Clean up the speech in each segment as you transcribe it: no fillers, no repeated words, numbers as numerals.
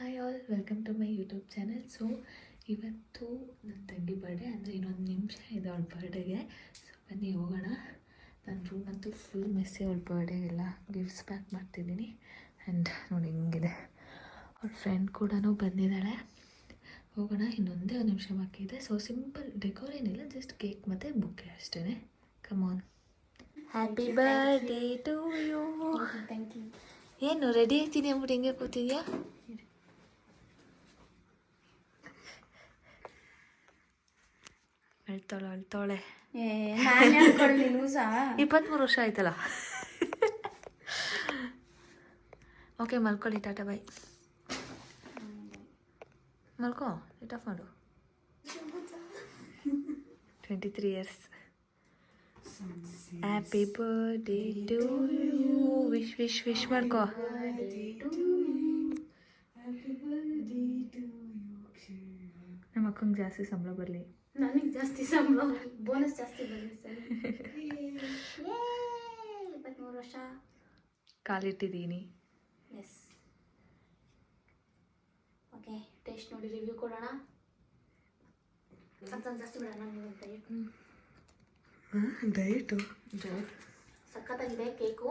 Hi all, welcome to my YouTube channel. So ಇವತ್ತು ನನ್ನ ತಂಗಿ ಬರ್ಡೇ, ಅಂದರೆ ಇನ್ನೊಂದು ನಿಮಿಷ ಇದೆ ಅವಳ ಬರ್ಡೇಗೆ. ಸೊ ಬನ್ನಿ ಹೋಗೋಣ. ನನ್ನ ರೂಮ್ ಅಂತೂ ಫುಲ್ ಮೆಸ್ಸಿ. ಅವಳ ಬರ್ಡೇಗೆಲ್ಲ ಗಿಫ್ಟ್ಸ್ ಪ್ಯಾಕ್ ಮಾಡ್ತಿದ್ದೀನಿ. ಆ್ಯಂಡ್ ನೋಡಿ ಹಿಂಗಿದೆ. ಅವ್ಳ ಫ್ರೆಂಡ್ ಕೂಡ ಬಂದಿದ್ದಾಳೆ. ಹೋಗೋಣ. ಇನ್ನೊಂದೇ ಒಂದು ನಿಮಿಷ ಬಾಕಿ ಇದೆ. ಸೊ ಸಿಂಪಲ್ ಡೆಕೋರ್ ಏನಿಲ್ಲ, ಜಸ್ಟ್ ಕೇಕ್ ಮತ್ತು ಬುಕ್ಕೆ ಅಷ್ಟೇ. Come on. Happy birthday to you. Thank you. ಏನು ರೆಡಿ ಆಗ್ತೀನಿ ಅಂದ್ಬಿಟ್ಟು ಹಿಂಗೆ ಕೂತಿದ್ಯಾ? ಅಳ್ತಾಳೆ 23 ವರ್ಷ ಆಯ್ತಲ್ಲ. ಓಕೆ, ಮಲ್ಕೊಳ್ಳಿ. ಟಾಟಾ ಬಾಯ್. ಮಲ್ಕೋ, ಲಿಟ್ ಆಫ್ ಮಾಡು. 23 years. Happy birthday to you. Wish ಮಾಡ್ಕೋ. ನಮ್ಮ ಅಕ್ಕಂಗೆ ಜಾಸ್ತಿ ಸಂಬಳ ಬರಲಿ. ನನಗೆ ಜಾಸ್ತಿ ಸಂಬಳ, ಬೋನಸ್ ಜಾಸ್ತಿ ಬರಲಿ ಸರ್. 23 ವರ್ಷ ಕಾಲಿಟ್ಟಿದ್ದೀನಿ. ಎಸ್. ಓಕೆ, ಟೇಸ್ಟ್ ನೋಡಿ ರಿವ್ಯೂ ಕೊಡೋಣ. ಸ್ವಲ್ಪ ಜಾಸ್ತಿ ಬಿಡೋಣ. ಡಯಟು ಸಖತ್ತಾಗಿದೆ ಕೇಕು.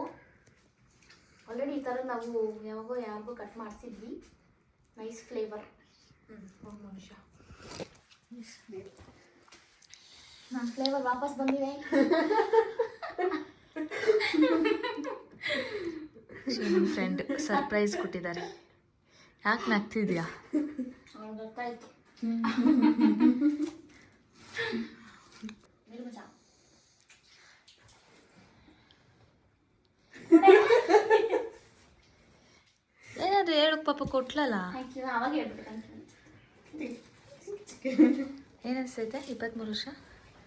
ಆಲ್ರೆಡಿ ಈ ಥರ ನಾವು ಯಾರಿಗೂ ಕಟ್ ಮಾಡಿಸಿದ್ವಿ. Nice flavour. ಒಂದು ನಿಮಿಷ, ನನ್ನ ಫ್ಲೇವರ್ ವಾಪಸ್ ಬಂದಿದೆ. ನನ್ನ ಫ್ರೆಂಡ್ ಸರ್ಪ್ರೈಸ್ ಕೊಟ್ಟಿದ್ದಾರೆ. ಯಾಕೆ ನಗ್ತಿದ್ಯಾ? ಅವ್ನಿಗೆ ಗೊತ್ತಾಯ್ತು. ಏನಾದರೂ ಹೇಳು ಪಾಪ, ಕೊಟ್ಲಲ್ಲ. Thank you. ಅವಾಗ ಹೇಳ್ಬಿಟ್ಟು ಥ್ಯಾಂಕ್ ಯು. ಏನನ್ಸ್ತೈತೆ? 23 ವರ್ಷ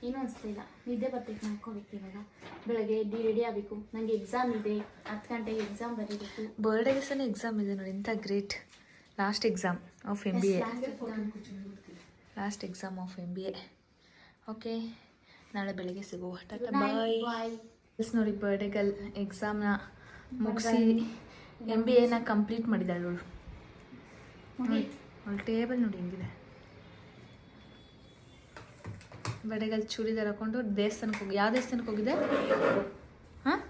ಏನೂ ಅನಿಸ್ತಿಲ್ಲ. ನಿದ್ದೆ ಬರ್ತೈತೆ, ಮಾಡ್ಕೋಬೇಕು. ಇವಾಗ ಬೆಳಗ್ಗೆ ರೆಡಿ ಆಗಬೇಕು. ನನಗೆ ಎಕ್ಸಾಮ್ ಇದೆ. 10 ಗಂಟೆಗೆ ಎಕ್ಸಾಮ್ ಬರೀಬೇಕು. ಬರ್ಡೇಗೆ ಸಹ ಎಕ್ಸಾಮ್ ಇದೆ ನೋಡಿ. ಎಂಥ great. Last exam of MBA. Last exam of MBA. Okay, ನಾಳೆ ಬೆಳಗ್ಗೆ ಸಿಗುವ. ಟಾಟಾ ಬಾಯ್. ಎಸ್ ನೋಡಿ, ಬರ್ಡೇಗಲ್ ಎಕ್ಸಾಮ್ನ ಮುಗಿಸಿ MBAನ ಕಂಪ್ಲೀಟ್ ಮಾಡಿದ್ದಾಳೆ ಅವಳು. ಅವಳು ಟೇಬಲ್ ನೋಡಿ ಹಿಂಗಿದೆ. ಬರ್ಡೇಗಲ್ ಚೂಡಿದಾರ್ ಹಾಕೊಂಡು ದೇವಸ್ಥಾನಕ್ಕೆ ಹೋಗಿ. ಯಾವ ದೇವಸ್ಥಾನಕ್ಕೆ ಹೋಗಿದೆ? ಹಾಂ,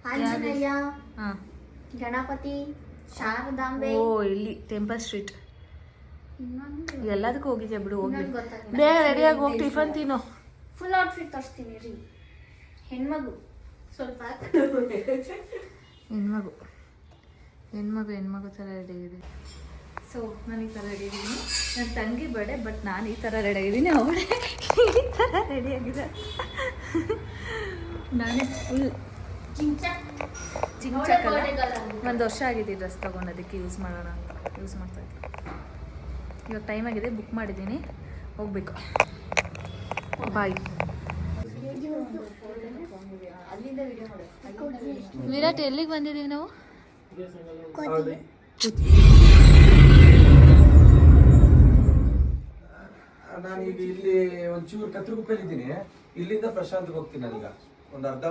ಆಂಜನೇಯ, ಹಾಂ, ಗಣಪತಿ, ಶಾರದಾಂಬೆ. ಓ, ಇಲ್ಲಿ ಟೆಂಪಲ್ ಸ್ಟ್ರೀಟ್. ಎಲ್ಲದಕ್ಕೂ ಹೋಗಿದ್ಯಾ ಬಿಡು. ಹೋಗಿ ಗೊತ್ತಾಗಿಲ್ಲ. ಬೇಗ ರೆಡಿಯಾಗಿ ಹೋಗಿ ಟಿಫನ್ ತಿನ್ನು. ಫುಲ್ ಔಟ್ಫಿಟ್ ತೋರಿಸ್ತೀನಿ ರೀ. ಹೆಣ್ಮಗು ಸ್ವಲ್ಪ ಹೆಣ್ಮಗು ಥರ ರೆಡಿ ಆಗಿದೆ. ಸೊ ನಾನು ಈ ಥರ ರೆಡಿ ಆಗಿದ್ದೀನಿ. ನನ್ನ ತಂಗಿ ಬರ್ಡೇ, ಬಟ್ ನಾನು ಈ ಥರ ರೆಡಿ ಆಗಿದ್ದೀನಿ. ಅವಳೇ ಈ ಥರ ರೆಡಿ ಆಗಿದೆ. ನಾನೇ ಫುಲ್ ಚಿಂಚಕ್ಕಲ್ಲ. 1 ವರ್ಷ ಆಗಿದೆ ಡ್ರೆಸ್ ತೊಗೊಂಡೋದಕ್ಕೆ. ಯೂಸ್ ಮಾಡೋಣ ಅಂತ ಯೂಸ್ ಮಾಡ್ತಾ ಇದ್ದೆ. ಇವಾಗ ಟೈಮ್ ಆಗಿದೆ, ಬುಕ್ ಮಾಡಿದ್ದೀನಿ, ಹೋಗ್ಬೇಕು. ಬಾಯ್. ವಿರಾಟ್, ಎಲ್ಲಿಗೆ ಬಂದಿದ್ದೀವಿ ನಾವು? ನಾನೀಗ ಇಲ್ಲಿ ಒಂಚೂರು ಕತ್ರಗುಪ್ಪೆಲಿದ್ದೀನಿ. ಇಲ್ಲಿಂದ ಪ್ರಶಾಂತ್ಗೆ ಹೋಗ್ತೀನಿ. ನಾನೀಗ ಒಂದು ಅರ್ಧ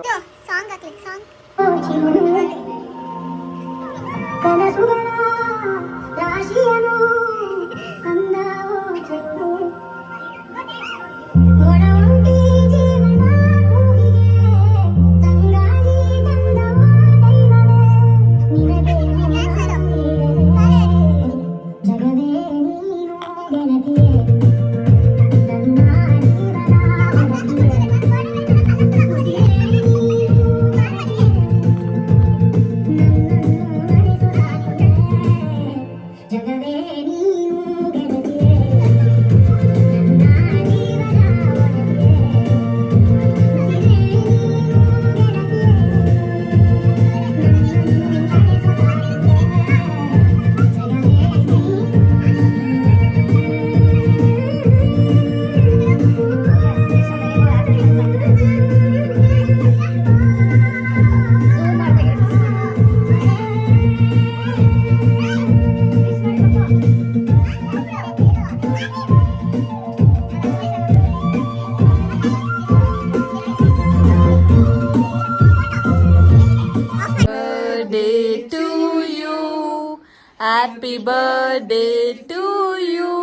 happy birthday to you,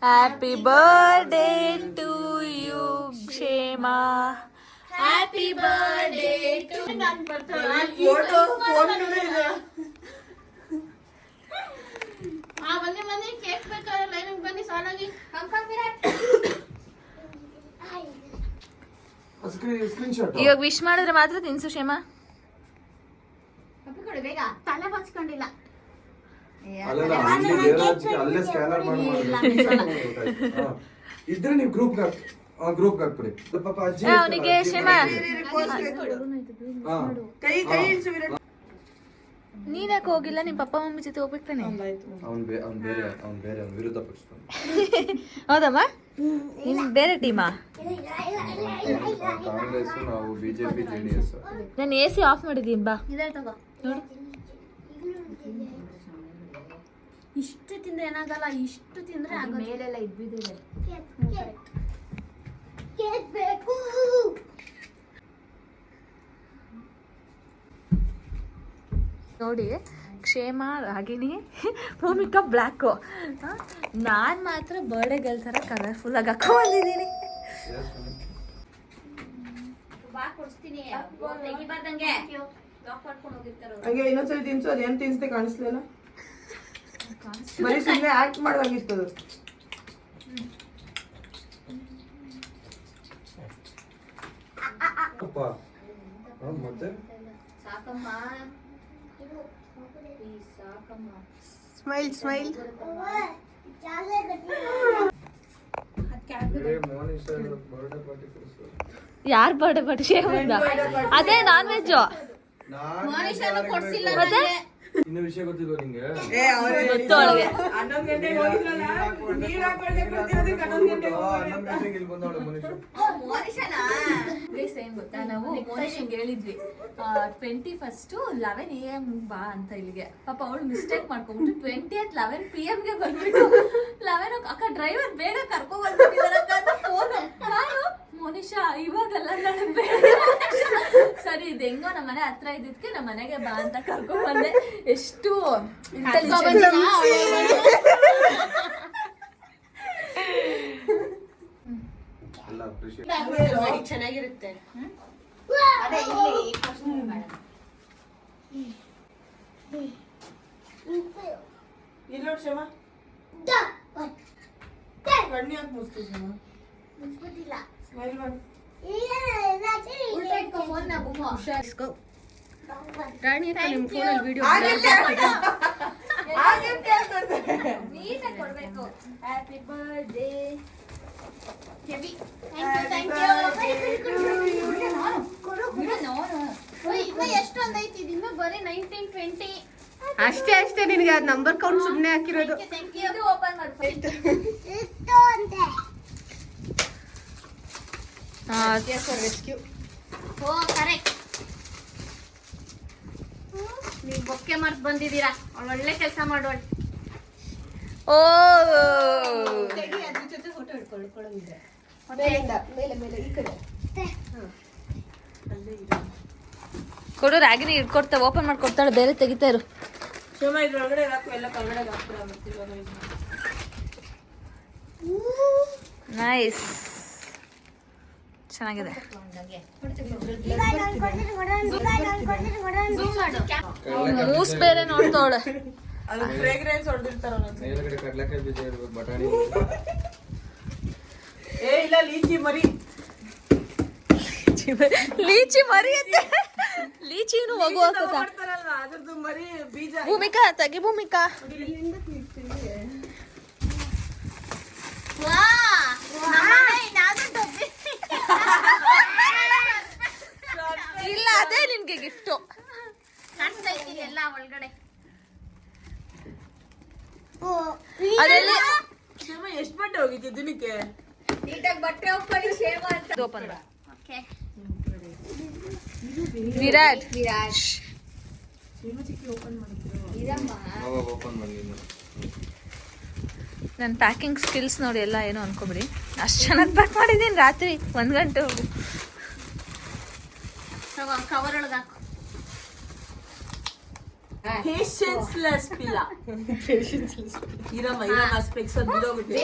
happy birthday to you Kshema, happy birthday to. ಬನ್ನಿ ಕೇಕ್ ಬೇಕಾದ್ರೆ ಲೈನಿಗೆ ಬನ್ನಿ ಸಾಲಾಗಿ. ಸ್ಕ್ರೀನ್ ಶಾಟ್ ಇವಾಗ ವಿಶ್ ಮಾಡಿದ್ರೆ ಮಾತ್ರ ತಿನ್ಸು ಕ್ಷೇಮಾ. ಬೇಗ ತಲೆ ಬಚ್ಕೊಂಡಿಲ್ಲ. ಅಲ್ಲಲ್ಲ ಅಲ್ಲೇ ಸ್ಕ್ಯಾನರ್ ಮಾಡಿ ಇದ್ರೆ ನೀವು ಗ್ರೂಪ್ ಹಾಕ್ಬಿಡಿ ಪಾಪ ಅಜ್ಜಿ ಅವನಿಗೆ ಕ್ಷೇಮಾ ನೀನ್ಯಾಕೆ ಹೋಗಿಲ್ಲ? ನಿಮ್ ಪಪ್ಪ ಮಮ್ಮಿ ಜೊತೆ ಹೋಗ್ಬೇಕಾನೆ. ಅವ್ನ್ ಬೇರೆ ಅವ್ನ್ ವಿರುದ್ಧ ಪಕ್ಷ. ಹೌದಮ್ಮ, ನಿನ್ ಬೇರೆ ಟೀಮಾ? ಕಾಂಗ್ರೆಸ್, ನಾವು ಬಿಜೆಪಿ, ಜೆಡಿಎಸ್. ನಾನು AC ಆಫ್ ಮಾಡಿದೀನಿ, ಬಾ ತಗೋ ನೋಡು. ಇಷ್ಟು ತಿಂದ್ರೆ ಏನಾಗಲ್ಲ, ಇಷ್ಟು ತಿಂದ್ರೆ ಮೇಲೆಲ್ಲ ಇದ್ಬಿದ್ದಿದೆ. ನೋಡಿ, ಕ್ಷೇಮ, ರಾಗಿಣಿ, ಭೂಮಿಕಾ ಬ್ಲ್ಯಾಕು, ನಾನು ಮಾತ್ರ ಬರ್ಡೇ ಗರ್ಲ್ ಥರ ಕಲರ್ಫುಲ್ ಆಗಿ ಹಾಕೊಂಡಿದ್ದೀನಿ. ಹಂಗೆ ಇನ್ನೊಂದ್ಸರಿ ತಿನ್ಸು. ಅದೇನು ತಿನ್ಸ್ದೆ ಕಾಣಿಸ್ಲಿಲ್ಲ, ಬರೀ ಸುಮ್ಮನೆ ಆಕ್ಟ್ ಮಾಡ್ದಂಗಿತ್ತು ಅದು. ಮತ್ತೆ ಸ್ಮೈಲ್ ಸ್ಮೈಲ್. ಯಾರ್ ಬರ್ಡೇ ಪಾರ್ಟಿ? ಕ್ಷೇಮದ. ಅದೇ ನಾನ್ ವೆಜ್ಜು. ಮತ್ತೆ ಇನ್ನು ವಿಷಯ ಗೊತ್ತಿಲ್ವ ನಿಂಗೆ? ಗೊತ್ತು ಒಳಗೆ. 11 ಗಂಟೆಗೆ ಹೋಗಿದ್ರಲ್ಲ, ನೀರ್ ಹಾಕೊಳ್ದೆ ಕೂತಿರೋದಕ್ಕೆ 11 ಗಂಟೆಗೆ ಹೋಗ್ಬೇಡಿ ಅಂತ. ಇಲ್ಲಿ ಬಂದವಳು ಮನುಷ್ಯ. ಏನ್ ಗೊತ್ತಾ, ನಾವು ಮೋನಿಶಂಗೆ ಹೇಳಿದ್ವಿ 21st 11 AM ಬಾ ಅಂತ ಇಲ್ಲಿಗೆ. ಪಾಪ ಅವಳು ಮಿಸ್ಟೇಕ್ ಮಾಡ್ಕೊಂಡ್ಬಿಟ್ಟು 20th 11 PM ಗೆ ಬಂದ್ಬಿಟ್ಟು 11 ಅಕ್ಕ ಡ್ರೈವರ್ ಬೇಗ ಕರ್ಕೊಂಡ್ ಬಂದ್ಬಿಟ್ಟಿದಾರಕ್ಕ ಅಂತ ಫೋನ್. ನಾನು ಮೋನಿಶಾ ಇವಾಗಲ್ಲ, ನನಗೆ ಬೇಡ. ಸರಿ, ಇದು ಹೆಂಗೋ ನಮ್ಮ ಮನೆ ಹತ್ರ ಇದ್ದಿದ್ಕೆ ನಮ್ಮ ಮನೆಗೆ ಬಾ ಅಂತ ಕರ್ಕೊಂಡ್ ಬಂದೆ. ಎಷ್ಟು ಚೆನ್ನಾಗಿರುತ್ತೆ. ಇಲ್ಲಿ ನೋಡಿ ಕ್ಷಮ, ಕಣ್ಣಿ ಹಾಕಿ ಮುಸ್ತು ಕ್ಷಮ. ಸ್ಮೈಲ್ ಮಾಡಿ. Happy birthday. ಎಷ್ಟೊಂದೈತಿ ಇನ್ನು ಬರೀ 19, 20. ಅಷ್ಟೇ ಅಷ್ಟೇ, ನಿನಗೆ ಅದು ನಂಬರ್ ಕೌಂಟ್ ಸುಮ್ಮನೆ ಹಾಕಿರೋದು. ಓಪನ್ ಮಾಡ್ಬೇಕು. ಓ ಕರೆಕ್ಟ್, ನೀವು ಬೊಕ್ಕೆ ಮರ್ತ್ ಬಂದಿದ್ದೀರಾ. ಒಳ್ಳೆ ಕೆಲಸ ಮಾಡೋಣ. ಓ, ಕೊಡು, ರಾಗಿನಿ ಇಟ್ಕೊಡ್ತಾ ಓಪನ್ ಮಾಡ್ಕೊಡ್ತಾಳೆ. ಬೇರೆ ತೆಗಿತಾ ಇರು. ಕ್ಷಮ ಇದ್ರೊಳಗಡೆ ಹಾಕು, ಎಲ್ಲ ಕನ್ನಡಗೆ ಹಾಕ್ಬಿಡ. ನೈಸ್, ಚೆನ್ನಾಗಿದೆ. ಮೂಸ್ ಬೇರೆ ನೋಡ್ತಾವಳೆ. ಅದು ಫ್ರೇಗ್ರೆನ್ಸ್ ಹೊಡೆದಿರ್ತಾರ. ಮೇಲ್ಗಡೆ ಕಡ್ಲೆಕಾಯಿ ಬೀಜ ಇರ್ಬೇಕು, ಬಟಾಣಿ. ಏ ಇಲ್ಲ, ಲೀಚಿ ಮರಿ. ಲೀಚಿ ಮರಿ ಅಂತ. ಲೀಚಿನು ಮಗು ಹಾಕುತ್ತಾ? ಮಾಡ್ತಾರಲ್ವಾ, ಅದ್ರದ್ದು ಮರಿ ಬೀಜ. ಭೂಮಿಕಾ ತೆಗಿ, ಭೂಮಿಕಾ. ಇಲ್ಲ, ಅದೇ ನಿನ್ಗೆ ಗಿಫ್ಟು. ಎಲ್ಲ ಒಳಗಡೆ ಅದೆಲ್ಲ ಕ್ಷಮ ಎಷ್ಟು ಬಟ್ಟೆ ಹೋಗಿದ್ದೆ ದಿನಕ್ಕೆ? ನೀಟಾಗಿ ಬಟ್ಟೆ ಹೋಗ್ಕೊಳ್ಳಿ ಶೇವ ಅಂತ. ಓಪನ್ ಮಾಡು. ಓಕೆ, ವಿರಾಟ್. ಓಪನ್ ಮಾಡಿ. ನನ್ನ ಪ್ಯಾಕಿಂಗ್ ಸ್ಕಿಲ್ಸ್ ನೋಡಿ ಎಲ್ಲ ಏನೋ ಅನ್ಕೊಬಿಡಿ. ಅಷ್ಟು ಚೆನ್ನಾಗಿ ಪ್ಯಾಕ್ ಮಾಡಿದ್ದೀನಿ. ರಾತ್ರಿ 1 ಗಂಟೆ ಹೋಗು. ಕವರ್ ಒಳಗೆ ಹಾಕು. ಪೇಷನ್ಸ್ಲೆಸ್ ಪಿಲ್ಲ. ಇರಮ್ಮ ಸ್ಪೆಕ್ಸ್ ಅದು ಬಿಡೋಗುತ್ತೆ.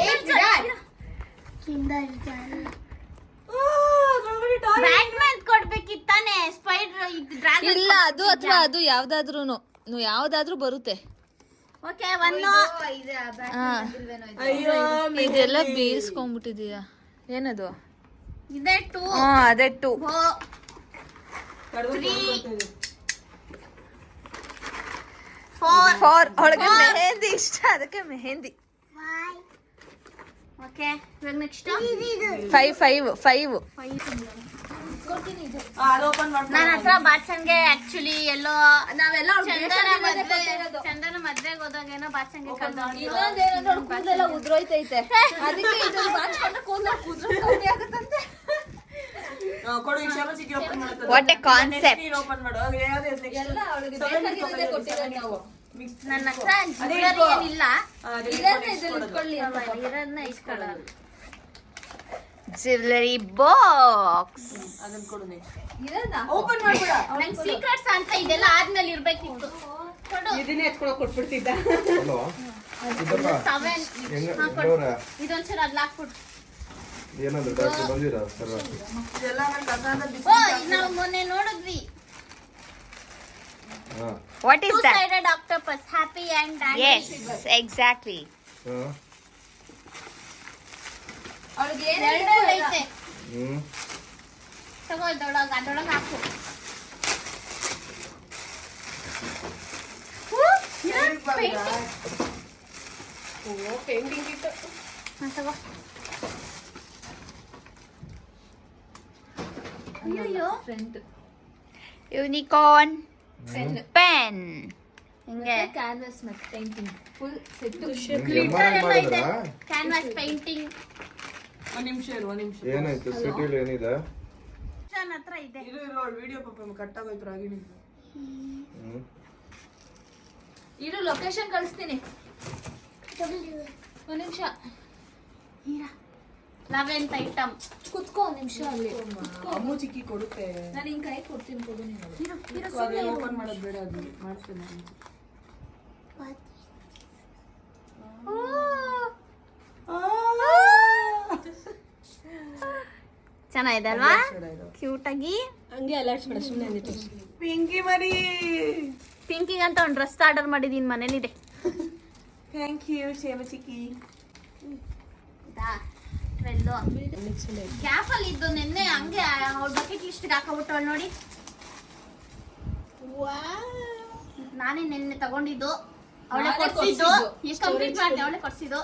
ಬ್ಯಾಟ್ಮನ್ ಕೊಡ್ಬೇಕಿತ್ತಾನೆ ಸ್ಪೈಡರ್ ಡ್ರ್ಯಾಗನ್. ಇಲ್ಲ ಅದು ಅಥವಾ ಅದು ಯಾವ್ದಾದ್ರೂ ಬರುತ್ತೆ. ಓಕೆ ಒಂದು ಅಯ್ಯೋ ಇದೆಲ್ಲ ಬೀಳ್ಸ್ಕೊಂಡ್ಬಿಟ್ಟಿದೀಯ. ಏನದು? ಇದೆ 2 ಅದೇ 2. 4 ಅವಳಿಗೆ ಮೆಹಂದಿ ಇಷ್ಟ, ಅದಕ್ಕೆ ಮೆಹಂದಿ. ಓಕೆ ಇವಾಗ ನೆಕ್ಸ್ಟ್ 5. ಅದು ಓಪನ್ ಮಾಡ್ಕೊಂಡು ನನ್ನ ಹತ್ರ ಬಾಚನ್ಗೆ ಆಕ್ಚುಲಿ ಎಲ್ಲೋ ನಾವೆಲ್ಲ ಚಂದನ ಮದ್ವೆಗೆ ಹೋದಾಗ ಏನೋ ಬಾಚನ್ಗೆ ಕಳ್ದ. ಕೂದಲೆಲ್ಲ ಉದ್ರೋಯ್ತೈತೆ, ಅದಕ್ಕೆ ಇದನ್ನ ಬಾಚ್ಕೊಂಡ್ರೆ ಕೂದಲು ಆಗುತ್ತಂತೆ. ಕೊಡು ಈ ಶಾಪ ಚಿಕ್ಕಿ ಓಪನ್ ಮಾಡ್ತಾರೆ. What A concept. ನೀನು ಓಪನ್ ಮಾಡು. ಯಾವ್ದು ಎಲ್ಲ ಅವಳಿಗೆ ಬೇಕಾಗಿರೋದೇ ಕೊಟ್ಟಿರೋದು ನಾವು. ನನ್ನ ಹತ್ರ ಜ್ಯುವೆಲರಿ ಏನಿಲ್ಲ, ಇದನ್ನ ಇದ್ರಲ್ಲಿ ಇಟ್ಕೊಳ್ಳಿ ಅಂತ. ಇರೋದನ್ನ ಇಸ್ಕೊಳ್ಳೋದು. ಜ್ಯುವೆಲರಿ ಬಾಕ್ಸ್ ಅದನ್ನ ಕೊಡು ನೆಕ್ಸ್ಟ್. ಇದನ್ನ ಓಪನ್ ಮಾಡ್ಬಿಡ. ನಂಗೆ ಸೀಕ್ರೆಟ್ಸ್ ಅಂತ ಇದೆಲ್ಲ ಆದ್ಮೇಲೆ ಇರ್ಬೇಕಿತ್ತು. ಕೊಡು. ಇದನ್ನೇ ಎತ್ಕೊಳಕ್ ಕೊಟ್ಬಿಡ್ತಿದ್ದ. ಹಲೋ ಸಿದ್ದಪ್ಪ 7 ಹೆಂಗವ್ರ ಇದೊಂಚೂರು ಅದ್ಲ ಹಾಕ್ಬಿಟ್ಟು. ಏನಾದ್ರು ಡಾಕ್ಟರ್ ಬಂದಿರಾ ಸರ್? ಇದೆಲ್ಲ ನನ್ನ ಕಸಾದ ಬಿಸಿ. ನಾವು ಮೊನ್ನೆ ನೋಡಿದ್ವಿ. ಹಾ what is that? Two-sided octopus, happy and Yes, angry. exactly. ಹಾ ಅವಳಿಗೆ ಎರಡು ಐತೆ. ತಗೋ ಅದ್ರೊಳಗೆ ಹಾಕು. ಓ ಪೇಂಟಿಂಗ್ ಇತ್ತು. ತಗೋ. ಅಯ್ಯೋ ಫ್ರಂಟ್ ಯೂನಿಕಾರ್ನ್ ಪೆನ್. ಹಿಂಗೆ ಕ್ಯಾನ್ವಾಸ್ ಮತ್ತೆ ಪೇಂಟಿಂಗ್ ಫುಲ್ ಸೆಟ್. ಎಮ್ಮನ ಮಾಡಿದ್ರಾ? ಕ್ಯಾನ್ವಾಸ್ ಪೇಂಟಿಂಗ್ ಒಂದ್ ನಿಮಿಷ ಏನಾಯ್ತು ಸಿಟಿಲಿ ಏನಿದೆ? ನನ್ನ ಹತ್ರ ಇದೆ. ಇರು ವಿಡಿಯೋ ಪಾಪ ಕಟ್ ಆಗೋಯ್ತು ರಾಗಿಣಿ. ಇರು ಲೊಕೇಶನ್ ಕಳಿಸ್ತೀನಿ. ಒಂದ್ ನಿಮಿಷ 11th ಐಟಮ್. ಕುತ್ಕೋ ಒಂದ್ ನಿಮಿಷ ಅಲ್ಲಿ. ಅಮ್ಮು ಚಿಕ್ಕಿ ಕೊಡುತ್ತೆ. ನಾನು ಹಿಂಗ್ ಕೈ ಕೊಡ್ತೀನಿ, ಕೊಡು ನೀನು. ಅದು ಓಪನ್ ಮಾಡೋದು ಬೇಡ, ಅದು ಮಾಡ್ತೇನೆ ನಾನು. ಚೆನ್ನಾಗಿದೆ ಅಲ್ವಾ? ಕ್ಯೂಟ್ ಆಗಿ ಹಂಗೆ ಅಲಾಡ್ಸ್ಬೇಡ ಸುಮ್ಮನೆ. ಪಿಂಕಿ ಮರಿ. ಪಿಂಕಿಂಗ್ ಅಂತ ಒಂದು ಡ್ರೆಸ್ ಆರ್ಡರ್ ಮಾಡಿದೀನಿ, ಮನೇಲಿದೆ. ಥ್ಯಾಂಕ್ ಯು ಸೇವ ಚಿಕ್ಕಿ. ಗ್ಯಾಪ್ ಅಲ್ಲಿ ಇದ್ದು ನಿನ್ನೆ ಹಂಗೆ ಅವ್ಳ ಬಕೆಟ್ ಲಿಸ್ಟ್ ಹಾಕೋಬಿಟ್ಟು ನೋಡಿ. ನಾನೇ ನಿನ್ನೆ ತಗೊಂಡಿದ್ದು, ಅವಳೆ ಕೊಡ್ಸಿದ್ದು. ಎಷ್ಟು ಕಂಪ್ಲೀಟ್ ಮಾಡಿದೆ, ಅವಳೆ ಕೊಡ್ಸಿದ್ದು.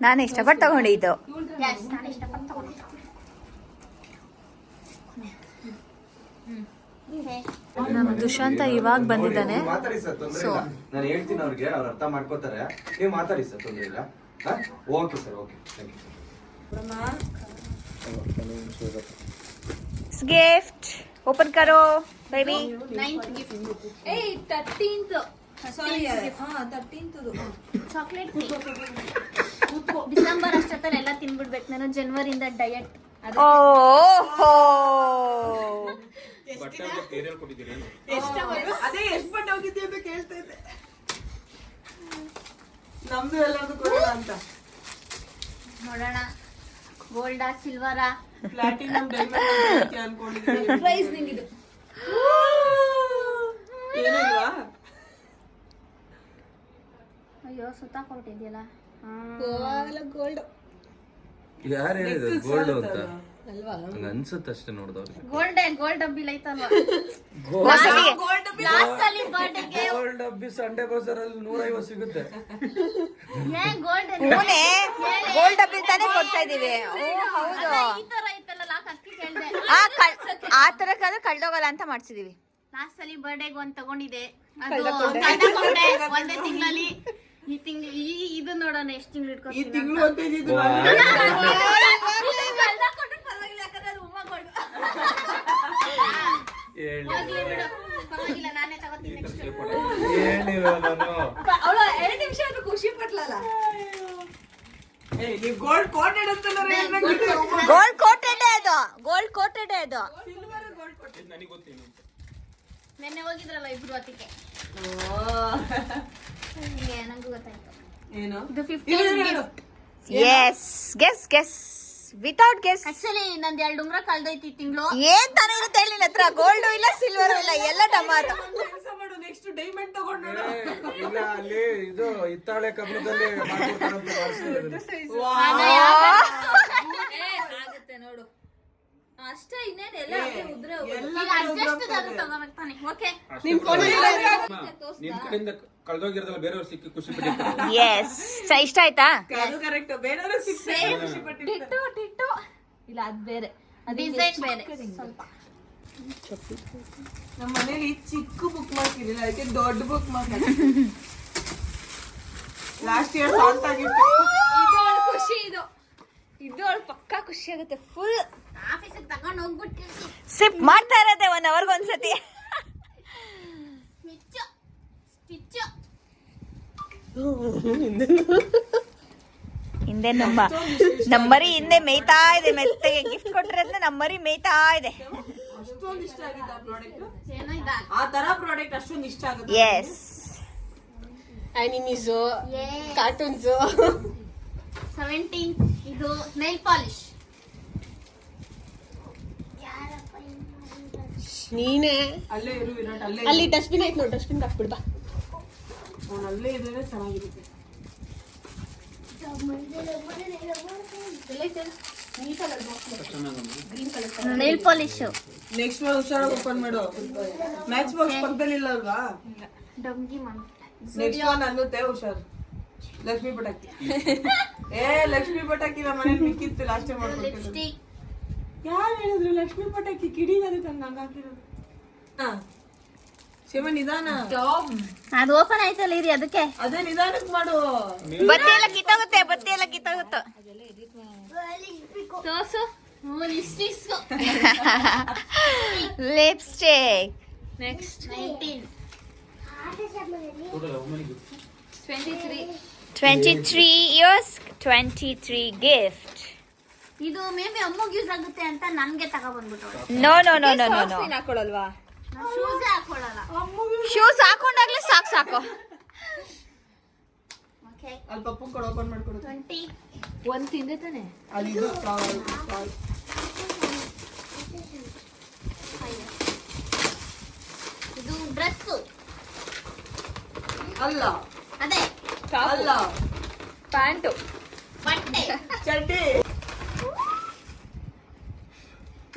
ನಾನು ಇಷ್ಟಪಟ್ಟು ತಗೊಂಡಿದ್ದು. Yes, ನಾನು ಇಷ್ಟಪಟ್ಟು ತಗೊಂಡಿದ್ದು. ನಮ್ಮ ದುಶಾಂತ ಇವಾಗ ಬಂದಿದ್ದಾನೆ. ಮಾತಾಡಿ ಸರ್, ತೊಂದ್ರೆ ಇಲ್ಲ. ನಾನು ಹೇಳ್ತೀನಿ ಅವ್ರಿಗೆ, ಅವ್ರು ಅರ್ಥ ಮಾಡ್ಕೋತಾರೆ. ನೀವು ಮಾತಾಡಿ ಸರ್, ತೊಂದ್ರೆ ಇಲ್ಲ. Okay sir, okay thank you. Gift open ಕರೋ ಬೇಬಿ. 9th gift. ಏಯ್ 13th. ಸಾರಿ 13th. ಚಾಕ್ಲೇಟ್ ಡಿಸೆಂಬರ್ ಅಷ್ಟೊತ್ತಲ್ಲಿ ಎಲ್ಲ ತಿನ್ಬಿಡ್ಬೇಕು. ನಾನು ಜನವರಿಯಿಂದ ಡಯಟ್. ಓಹೋ ಅದೇ ಎಷ್ಟು ಬಟ್ಟೆ ಹೋಗಿದ್ದೆ ಅಂತ ಕೇಳ್ತಾ ಇದ್ದೆ. ನಮ್ದು ಎಲ್ಲರದು ಕೊಡೋಣ ಅಂತ. ನೋಡೋಣ ಗೋಲ್ಡಾ ಸಿಲ್ವರಾ ಪ್ಲಾಟಿನಮ್ ಡೈಮಂಡ್ ಅನ್ಕೊಂಡಿದ್ದೀನಿ. ಪ್ರೈಸ್ ನಿಂಗಿದು. ಏನಿಲ್ವಾ? ಅಯ್ಯೋ ಸುತ್ತಾಕೊಟ್ಟಿದ್ಯಲ್ಲ. ಗೋಲ್ಡ್. ಯಾರು ಹೇಳಿದ್ರು ಗೋಲ್ಡ್ ಅಂತ? ಅಲ್ವಾ? ಅನ್ಸುತ್ತೆ ಅಷ್ಟೇ ನೋಡಿದವ್ರಿಗೆ. ಗೋಲ್ಡ್ ಡಬ್ಬಿಲ್ ಐತಲ್ವಾ? ಗೋಲ್ಡ್ ಲಾಸ್ಟ್ ಅಲ್ಲಿ ಬರ್ಡೇಗೆ ಗೋಲ್ಡ್ ಡಬ್ಬಿ ಸಂಡೆ ಬಜಾರ್ ಅಲ್ಲಿ 150 ಸಿಗುತ್ತೆ. ಗೋಲ್ಡ್ ಗೋಲ್ಡ್ ಡಬ್ಬಿ ತಾನೇ ಕೊಡ್ತಾ ಇದೀವಿ. ಹೌದು, ಈ ತರ ಐತಲ್ಲ ಲಾಕ್ ಅಕ್ಕಿ ಕೇಳ್ದೆ. ಆ ತರಕ್ಕಾದ್ರೆ ಕಳ್ದೋಗಲ್ಲ ಅಂತ ಮಾಡ್ಸಿದೀವಿ. ಲಾಸ್ಟ್ ಅಲ್ಲಿ ಬರ್ಡೇಗೆ ಒಂದ್ ತಗೊಂಡಿದೆ, ಅದು ಕಳ್ಕೊಂಡೆ ಒಂದೇ ತಿಂಗಳಲ್ಲಿ. ಈ ತಿಂಗಳು ಇದು ನೋಡೋಣ ಎಷ್ಟು ತಿಂಗಳು ಈ ಇಟ್ಕೊತೀನಿ. ತಿಂಗಳು ಓದ್ತಿದ್ದು ಪರವಾಗಿಲ್ಲ, ನಾನೇ ತಗೋತೀನಿ ನೆಕ್ಸ್ಟ್. ಏನಿಲ್ಲ ನಾನು ಅವಳು 2 ನಿಮಿಷ ಆದ್ರೂ ಖುಷಿ ಪಟ್ಲಲ್ಲ. ನೀವು ಗೋಲ್ಡ್ ಕೋಟೆಡ್ ಅಂತ ಗೋಲ್ಡ್ ಕೋಟೆಡ್ ಅದು, ಗೋಲ್ಡ್ ಕೋಟೆಡ್ ಅದು. Silver gold coated. ನನಗೆ ಗೊತ್ತೇನು ನೆನ್ನೆ ಹೋಗಿದ್ರಲ್ಲ ಇಬ್ರು ಅದಕ್ಕೆ ನಂಗೂ ಗೊತ್ತಾಯ್ತು. ಏನು ಇದು 15 yes guess without guess. Actually ನಂದು 2 ಉಂಗ್ರ ಕಳ್ದೈತಿ ತಿಂಗಳು. ಏನ್ ತಾನೇ ಇರುತ್ತೆ ಹೇಳಿ, ನಿನ್ನ ಹತ್ರ ಗೋಲ್ಡ್ ಇಲ್ಲ ಸಿಲ್ವರ್ ಇಲ್ಲ, ಎಲ್ಲ ಟಮಾಟೋ. ಕೆಲಸ ಮಾಡು, ನೆಕ್ಸ್ಟ್ ಡೈಮಂಡ್ ತಗೊಂಡು ನೋಡು. ಇಲ್ಲ ಅಲ್ಲಿ ಇದು ಹಿತ್ತಾಳೆ ಕಬ್ಬಿಣದಲ್ಲಿ ಮಾಡ್ಕೊಡ್ತಾರಂತೆ, ಮಾಡಿಸ್ತಿದ್ದಾರೆ. ಆಗುತ್ತೆ ನೋಡು ಅಷ್ಟೇ, ಇನ್ನೇನು ಎಲ್ಲ ಉದ್ರೆ ಎಲ್ಲ ಈಗ ಅಡ್ಜಸ್ಟ್ ತಗೋಬೇಕು ತಾನೆ. ಓಕೆ ನಿನ್ ಫೋನ್ ನಿಮ್ ಕಡೆಯಿಂದ ಕಳ್ದೋಗಿರೋದಲ್ಲ ಬೇರೆಯವ್ರು ಸಿಕ್ಕಿ ಖುಷಿ ಪಟ್ಟಿರ್ತಾರೆ. ಎಸ್ ಇಷ್ಟ ಆಯ್ತಾ? ಅದು ಕರೆಕ್ಟ್. ಬೇರೆಯವರು ಸಿಕ್ಸೇ ಖುಷಿ ಪಟ್ಟಿರ್ತಾರೆ. ಟಿಟ್ಟು ಇಲ್ಲ ಅದು ಬೇರೆ, ಡಿಸೈನ್ ಬೇರೆ ಸ್ವಲ್ಪ. ನಮ್ಮ ಮನೇಲಿ ಚಿಕ್ಕ ಬುಕ್ ಮಾಡ್ತಿರ್ಲಿಲ್ಲ, ಅದಕ್ಕೆ ದೊಡ್ಡ ಬುಕ್ ಮಾಡ್ತಾರೆ. ಲಾಸ್ಟ್ ಇಯರ್ ಸಾಲ್ಟ್ ಆಗಿತ್ತು. ಇದು ಅವಳು ಖುಷಿ, ಇದು ಅವಳು ಪಕ್ಕಾ ಖುಷಿ ಆಗುತ್ತೆ ಫುಲ್. ಆಫೀಸಿಗೆ ತಗೊಂಡು ಹೋಗ್ಬಿಟ್ಟು ಸಿಪ್ ಮಾಡ್ತಾ ಇರತ್ತೆ 1 ಅವರ್ಗೆ ಒಂದ್ಸತಿ. ಸ್ಪಿಚ್ಚು ಸ್ಪಿಚ್ಚು. ಹಿಂದೆ ನಮ್ಮ ಮರಿ ಹಿಂದೆ ಮೇಯ್ತಾ ಇದೆ, ಮೆತ್ತಗೆ ಗಿಫ್ಟ್ ಕೊಟ್ಟಿರೋದ್ನ ನಮ್ಮ ಮರಿ ಮೇಯ್ತಾ ಇದೆ. ಅಷ್ಟೊಂದು ಇಷ್ಟ ಆಗಿದೆ ಆ ಪ್ರಾಡಕ್ಟ್. ಏನೋ ಇದ ಆ ತರ ಪ್ರಾಡಕ್ಟ್ ಅಷ್ಟೊಂದು ಇಷ್ಟ ಆಗುತ್ತೆ. ಎಸ್ ಅನಿಮೀಸು ಕಾರ್ಟೂನ್ಸು 17. ಇದು ನೈಲ್ ಪಾಲಿಶ್. ನೀನೇ ಅಲ್ಲೇ ಇರು ವಿರಾಟ್, ಅಲ್ಲೇ ಅಲ್ಲಿ ಡಸ್ಟ್ಬಿನ್ ಐತ್ ನೋಡಿ, ಡಸ್ಟ್ಬಿನ್ ಹಾಕ್ಬಿಡ್ ಬಾ. ಅವ್ನು ಅಲ್ಲೇ ಇದ್ರೆ ಚೆನ್ನಾಗಿರುತ್ತೆ. ನೈಲ್ ಪಾಲಿಶ್ ನೆಕ್ಸ್ಟ್ ಒಂದು ಹುಷಾರಾಗಿ ಓಪನ್ ಮಾಡು. ಮ್ಯಾಚ್ ಬಾಕ್ಸ್ ಪಕ್ಕದಲ್ಲಿ ಇಲ್ಲ ಅಲ್ವಾ? ಡಂಗಿ ಮನ್. ನೆಕ್ಸ್ಟ್ ಒನ್ ಅನ್ನುತ್ತೆ, ಹುಷಾರು. ಲಕ್ಷ್ಮಿ ಪಟಾಕಿ. ಲಕ್ಷ್ಮಿ ಪಟಾಕಿ ನಮ್ಮ ಮನೇಲಿ ಮಿಕ್ಕಿತ್ತು, ಲಾಸ್ಟ್ ಟೈಮ್ ಮಾಡ್ಕೊಟ್ಟಿದ್ದು. ಲಿಪ್ಸ್ಟಿಕ್. ಯಾರು ಹೇಳಿದ್ರು ಲಕ್ಷ್ಮಿ ಪಟಾಕಿ ಕಿಡಿಗದೆ ತಂದು ಹಂಗ ಹಾಕಿರೋದು? ಶಿವ ನಿಧಾನ, ಅದು ಓಪನ್ ಆಯ್ತಲ್ಲ ಇರಿ ಅದಕ್ಕೆ. ಅದೇ ನಿಧಾನಕ್ಕೆ ಮಾಡು. ಬತ್ತಿ ಎಲ್ಲ ಕಿತ್ತೋಗುತ್ತೆ. ತೋರ್ಸು. Lipsticks lipstick next 19. 23 years 23 gift. ಇದು ಮೇ ಬಿ ಅಮ್ಮಗೆ ಯೂಸ್ ಆಗುತ್ತೆ ಅಂತ ನನ್ಗೆ ತಗೊಬಂದ್ಬಿಟ್ಟು. ನೋ ಹಾಕೊಳ್ಳಲ್ವಾ? ನಾನು ಶೂಸೇ ಹಾಕೊಳ್ಳಲ್ಲ. ಶೂಸ್ ಹಾಕೊಂಡಾಗ್ಲೇ ಸಾಕು. ಓಕೆ ಅಲ್ಲಿ ಪಪ್ಪು ಕೊಡು, ಓಪನ್ ಮಾಡ್ಕೊಡು. 20. ಒಂದ್ ತಿಂದೆ ತಾನೆ. ಅಲ್ಲಿ ಇದು ಇದು ಡ್ರೆಸ್. ಅಲ್ಲ ಅದೇ ಅಲ್ಲ ಪ್ಯಾಂಟು, ಬಟ್ಟೆ. ಚಡ್ಡಿ.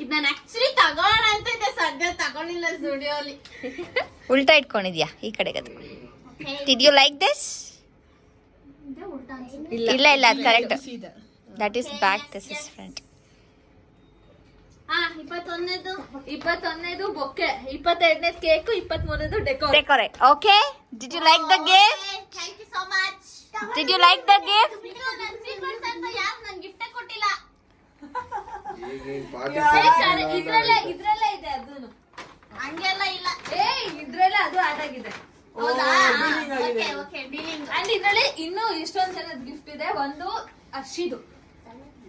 ಇದು ನಾನು ಆಕ್ಚುಲಿ ತಗೋಣ ಅಂತ ಇದ್ದೆ, ಸದ್ಯ ತಗೊಂಡಿಲ್ಲ ಸ್ಟುಡಿಯೋಲಿ. ಉಲ್ಟಾ ಇಟ್ಕೊಂಡಿದ್ಯಾ ಈ ಕಡೆಗೆ? ಅದು ಡಿಡ್ ಯು ಲೈಕ್ ದಿಸ್? ಇದೆ ಉಲ್ಟಾ ಅನ್ಸುತ್ತೆ. ಇಲ್ಲ ಅದು correct. That is back, this is front. 21ನೇದು 21ನೇದು ಬೊಕ್ಕೆ, 22ನೇದು ಕೇಕು, 23ನೇದು decor. Decorate. Okay, did you like the gift? Thank you so much. Did you like the gift? ಇದು ನನ್ನ ಸೀಕ್ರೆಟ್ಸ್ ಅಂತ ಯಾರು ನಂಗೆ ಗಿಫ್ಟ್ ಕೊಟ್ಟಿಲ್ಲ. ಇದ್ರಲ್ಲೇ ಇದೆ ಅದೂನು. ಹಂಗೆಲ್ಲ ಇಲ್ಲ. ಇದ್ರಲ್ಲೇ ಅದು ಆಡ್ ಆಗಿದೆ. ಹೌದಾ? dealing ಆಗಿದೆ. Okay dealing. ಅಂಡ್ ಇದ್ರಲ್ಲಿ ಇನ್ನೂ ಇಷ್ಟೊಂದ್ ಜನದ ಗಿಫ್ಟ್ ಇದೆ. ಒಂದು ಅರ್ಷಿದು.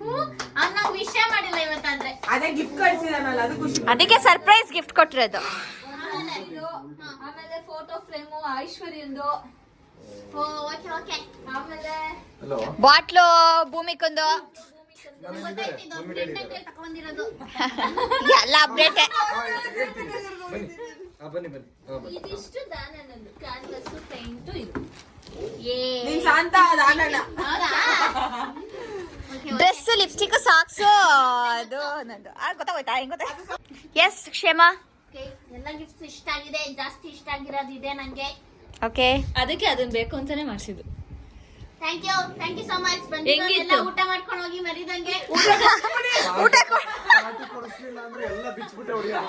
ಅವ್ನು ನಂಗೆ ವಿಷಯ ಮಾಡಿಲ್ಲ ಇವತ್ತಾದ್ರೆ. ಅದೇ ಗಿಫ್ಟ್ ಕಳ್ಸಿದಾನಲ್ಲ, ಅದು ಖುಷಿ. ಅದಕ್ಕೆ ಸರ್ಪ್ರೈಸ್ ಗಿಫ್ಟ್ ಕೊಟ್ಟಿರೋದು. ಆಮೇಲೆ ಫೋಟೋ ಫ್ರೇಮು ಐಶ್ವರ್ಯಂದು. Okay okay. ಆಮೇಲೆ ಹಲೋ, ಬಾಟ್ಲು ಭೂಮಿಕೊಂದು ಗೊತ್ತಾಯ್ತು, ಇದು ಫ್ರೆಂಡ್ ಅಂತ ತಗೊಂಡಿರೋದು. ಎಲ್ಲ ಅಪ್ಡೇಟ್. ಬನ್ನಿ. ಇದಿಷ್ಟು ದಾನನಂದು. ಕ್ಯಾನ್ವಸ್, ಪೇಂಟು ಇದು. ನೀನ್ ಶಾಂತ, ಅದು ಆನಲ್ಲ. ಹೌದಾ? ಓಕೆ ಡ್ರೆಸ್, ಲಿಪ್ಸ್ಟಿಕ್, ಸಾಕ್ಸು, ಅದು ನಂದು. ಗೊತ್ತಾಗೋಯ್ತಾ? ಹೆಂಗ್ ಗೊತ್ತಾಯ್ತು? ಎಸ್ ಕ್ಷಮಾ. ಓಕೆ. ಎಲ್ಲ ಗಿಫ್ಟ್ಸ್ ಇಷ್ಟ ಆಗಿದೆ. ಜಾಸ್ತಿ ಇಷ್ಟ ಆಗಿರೋದು ಇದೆ ನಂಗೆ. ಓಕೆ, ಅದಕ್ಕೆ ಅದನ್ನ ಬೇಕು ಅಂತಾನೆ ಮಾಡಿಸಿದ್ದು. Thank you so much. ಬಂದಿರೋರೆಲ್ಲ ಊಟ ಮಾಡ್ಕೊಂಡು ಹೋಗಿ ಮರಿದಂಗೆ. ಊಟ ಪಾರ್ಟಿ ಕೊಡಿಸ್ಲಿಲ್ಲ ಅಂದ್ರೆ ಎಲ್ಲ ಬಿಚ್ಬಿಟ್ಟೆ ಹೊಡಿಯೋದು.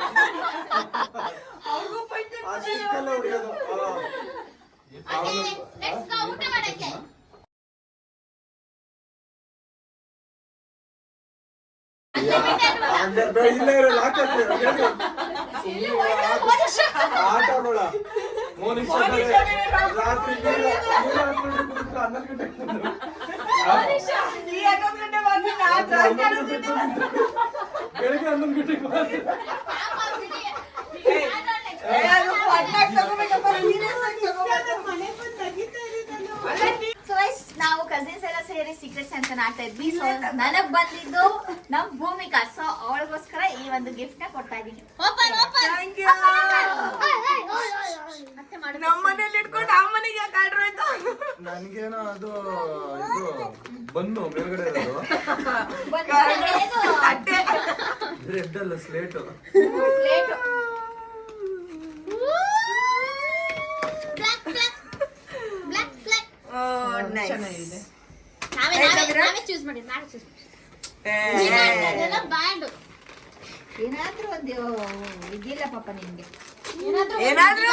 ಆ ಸ್ಟಿಕ್ಕಲ್ಲೇ ಹೊಡಿಯೋದು. ಓಕೆ ಲೆಟ್ಸ್ ಗೋ ಊಟ ಮಾಡಕ್ಕೆ. ಇಲ್ಲೇ ಇರೋಲ್ಲ, ಹಾಕತ್ತೆ. ಆಟಗಳ ಮೋನಿಶಾ ರಾತ್ರಿ 11 ಗಂಟೆಗೆ ಬಂದ್ರು. ಈ 11 ಗಂಟೆ ಬಂದಿಲ್ಲ, ಬೆಳಿಗ್ಗೆ 11 ಗಂಟೆಗೆ ಬಂದ್ರು. ಪಾಪ ಬಿಡಿ. ಅದು ಸೊ ನಾವು ಕಸಿನ್ಸ್ ಎಲ್ಲ ಸೇರಿ ಸೀಕ್ರೆಟ್ಸ್ ಅಂತ ಆಡ್ತಾ ಇದ್ವಿ. ಸೊ ನನಗ್ ಬಂದಿದ್ದು ನಮ್ ಭೂಮಿಕಾ. ಸೊ ಅವಳಿಗೋಸ್ಕರ ಈ ಒಂದು ಗಿಫ್ಟ್ ನ ಕೊಡ್ತಾ ಇದೀನಿ. ನಮ್ಮ ಮನೇಲಿ ಇಟ್ಕೊಂಡು ಆ ಮನೆಗೆ ಯಾಕೆ ಆರ್ಡರ್ ಆಯ್ತು? ನನ್ಗೇನೋ ಅದು ಇದು ಬನ್ನು ಮೇಲ್ಗಡೆ ಇರೋದು ರೆಡ್ ಅಲ್ಲ ಸ್ಲೇಟು. ಚೆನ್ನಾಗಿದೆ. ನಾವೇ ಚೂಸ್ ಮಾಡಿದ್ವಿ, ನಾವೇ ಚೂಸ್ ಮಾಡಿದ್ವಿ. ಬ್ಯಾಂಡ್ ಏನಾದ್ರೂ ಒಂದು ಇದಿಲ್ಲ ಪಾಪ ನಿನ್ಗೆ. ಏನಾದ್ರೂ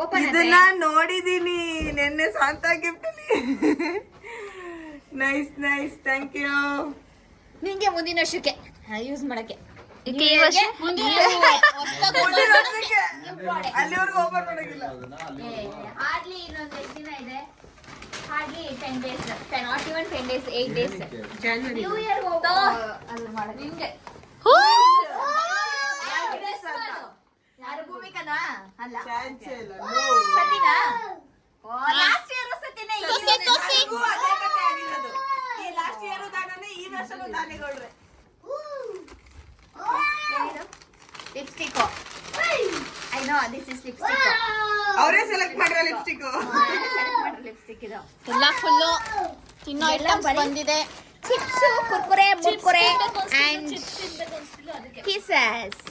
ಓಪನ್ ಇದನ್ನ ನೋಡಿದೀನಿ ನೆನ್ನೆ ಸಾಂತಾ ಗಿಫ್ಟ್ ಅಲ್ಲಿ. Nice nice, thank you. ನಿಂಗೆ ಮುಂದಿನ ವರ್ಷಕ್ಕೆ ಯೂಸ್ ಮಾಡಕ್ಕೆ. ಅಲ್ಲಿವರೆಗೂ ಓಪನ್ ಮಾಡೋದಿಲ್ಲ. ಹಾರ್ಡ್ಲಿ ಇನ್ನೊಂದು ಎಷ್ಟು ದಿನ ಇದೆ? Hardly 10 days, 10 days, 8 days. New year ಅದು ಮಾಡ ನಿಮ್ಗೆ. ಯಾರು ಭೂಮಿಕನಾ? ಅಲ್ಲ ಸತಿನಾ? ಲಾಸ್ಟ್ ಇಯರ್ ಸತಿನೇ. ಲಾಸ್ಟ್ ಇಯರ್ ತಾನೇ, ಈ ವರ್ಷನೂ ತಾನೇ ಕೊಡ್ರೆ. Lipstick. I know this is lipstick. ಅವರೇ ಸೆಲೆಕ್ಟ್ ಮಾಡಿರೋ ಲಿಪ್ಸ್ಟಿಕ್. ಲಿಪ್ಸ್ಟಿಕ್ ಇದು ಎಲ್ಲ ಫುಲ್ಲು ತಿನ್ನೋ ಐಟಮ್ಸ್ ಬಂದಿದೆ. ಚಿಪ್ಸ್, ಕುರ್ಕುರೆ, ಮುರ್ಕುರೆ ಅಂಡ್ ಕಿಸಸ್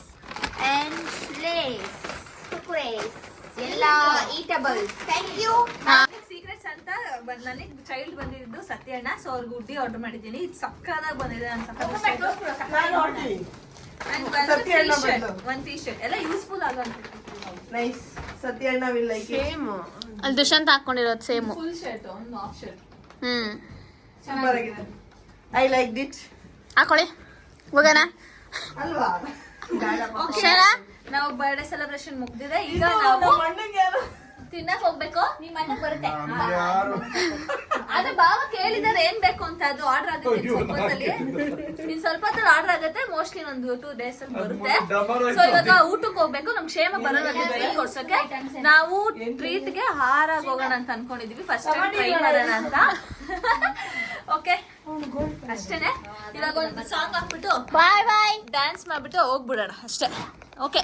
ಅಂಡ್ ಲೇಸ್, ಕುರ್ಕುರೇಸ್ ಎಲ್ಲ ಈಟಬಲ್ಸ್. Thank you. ಸೀಕ್ರೆಟ್ಸ್ ಅಂತ ನನಗೆ ಚೈಲ್ಡ್ ಬಂದಿದ್ದು ಸತ್ಯಣ್ಣ. ಸೊ ಅವ್ರಿಗೆ ಗುಡ್ಡಿ ಆರ್ಡರ್ ಮಾಡಿದ್ದೀನಿ. ಇದು ಸಕ್ಕದಾಗಿ ಬಂದಿದೆ. ಒಂದು ಟೀ ಶರ್ಟ್ ಎಲ್ಲ ಯೂಸ್ಫುಲ್ ಆಗೋಂತ. ನೈಸ್. ಸತ್ಯಣ್ಣ ವಿಲ್ ಲೈಕ್ ಇಟ್. ಅಲ್ಲಿ ದುಷ್ಯಂತ್ ಹಾಕೊಂಡಿರೋದು ಸೇಮು. ಫುಲ್ ಶರ್ಟ್, ಒಂದು ಹಾಫ್ ಶರ್ಟ್. ಸೂಪರ್ ಆಗಿದೆ. I like it. ಹಾಕೊಳ್ಳಿ ಹೋಗೋಣ ಅಲ್ವಾ? ನಾವು ಬರ್ಡೇ ಸೆಲೆಬ್ರೇಷನ್ ಮುಗ್ದಿದೆ. ಈಗ ನಾವು ಮಣ್ಣಂಗೆ ಯಾರು ತಿನ್ನಕ್ ಹೋಗ್ಬೇಕು. ನಿಮ್ಮ ಅಣ್ಣ ಬರುತ್ತೆ. ಅದು ಬಾವ ಕೇಳಿದಾರೆ ಏನ್ ಬೇಕು ಅಂತ. ಅದು ಆರ್ಡರ್ ಆಗುತ್ತೆ ಸ್ವಲ್ಪ ಹೊತ್ತಲ್ಲಿ. ಇನ್ ಸ್ವಲ್ಪ ಹೊತ್ತಲ್ಲಿ ಆರ್ಡರ್ ಆಗುತ್ತೆ. ಮೋಸ್ಟ್ಲಿ ಒಂದು 2 days ಅಲ್ಲಿ ಬರುತ್ತೆ. ಸೊ ಇವಾಗ ಊಟಕ್ಕೆ ಹೋಗ್ಬೇಕು. ನಮ್ ಕ್ಷೇಮ ಬರಲ್ಲ ಕೊಡ್ಸಕ್ಕೆ. ನಾವು ಟ್ರೀಟ್ ಗೆ ಹಾರಾಗಿ ಹೋಗೋಣ ಅಂತ ಅನ್ಕೊಂಡಿದೀವಿ. ಫಸ್ಟ್ ಟೈಮ್ ಟ್ರೈ ಮಾಡೋಣ ಅಂತ. ಓಕೆ ಅಷ್ಟೇನೆ. ಇವಾಗ ಒಂದು ಸಾಂಗ್ ಹಾಕ್ಬಿಟ್ಟು ಬಾಯ್ ಬಾಯ್ ಡ್ಯಾನ್ಸ್ ಮಾಡ್ಬಿಟ್ಟು ಹೋಗ್ಬಿಡೋಣ ಅಷ್ಟೇ. ಓಕೆ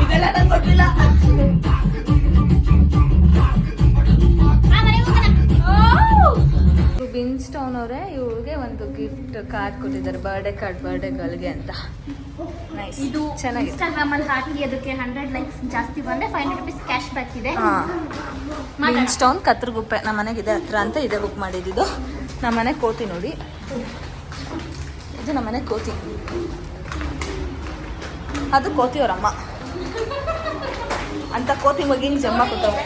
ಇದೆಲ್ಲ ನಂಗೆ ಗೊತ್ತಿಲ್ಲ. ಬಿನ್ಸ್ಟೌನ್ ಅವರೇ ಇವ್ರಿಗೆ ಒಂದು ಗಿಫ್ಟ್ ಕಾರ್ಡ್ ಕೊಟ್ಟಿದ್ದಾರೆ. ಬರ್ಡೇ ಕಾರ್ಡ್, ಬರ್ಡೇ ಗರ್ಲ್ಗೆ ಅಂತ. ನೈಸ್. ಇದು ಚೆನ್ನಾಗಿದೆ. ಇನ್ಸ್ಟಾಗ್ರಾಮ್ ಅಲ್ಲಿ ಹಾಕಿ ಅದಕ್ಕೆ 100 ಲೈಕ್ಸ್ ಜಾಸ್ತಿ ಬಂದ್ರೆ 500 rupees ಕ್ಯಾಶ್ ಬ್ಯಾಕ್ ಇದೆ. ಬಿನ್ಸ್ಟೌನ್ ಕತ್ರಗುಪ್ಪೆ ನಮ್ಮ ಮನೆಗಿದೆ ಹತ್ರ ಅಂತ ಇದೆ ಬುಕ್ ಮಾಡಿದ್ದು. ನಮ್ಮ ಮನೆ ಕೋತಿ ನೋಡಿ, ಇದು ನಮ್ಮ ಮನೆ ಕೋತಿ. ಅದು ಕೋತಿಯವರಮ್ಮ ಅಂತ ಕೋತಿ ಮಗಿಂಗ್ ಜಮ್ಮ ಕೊಟ್ಟವ್ರೆ.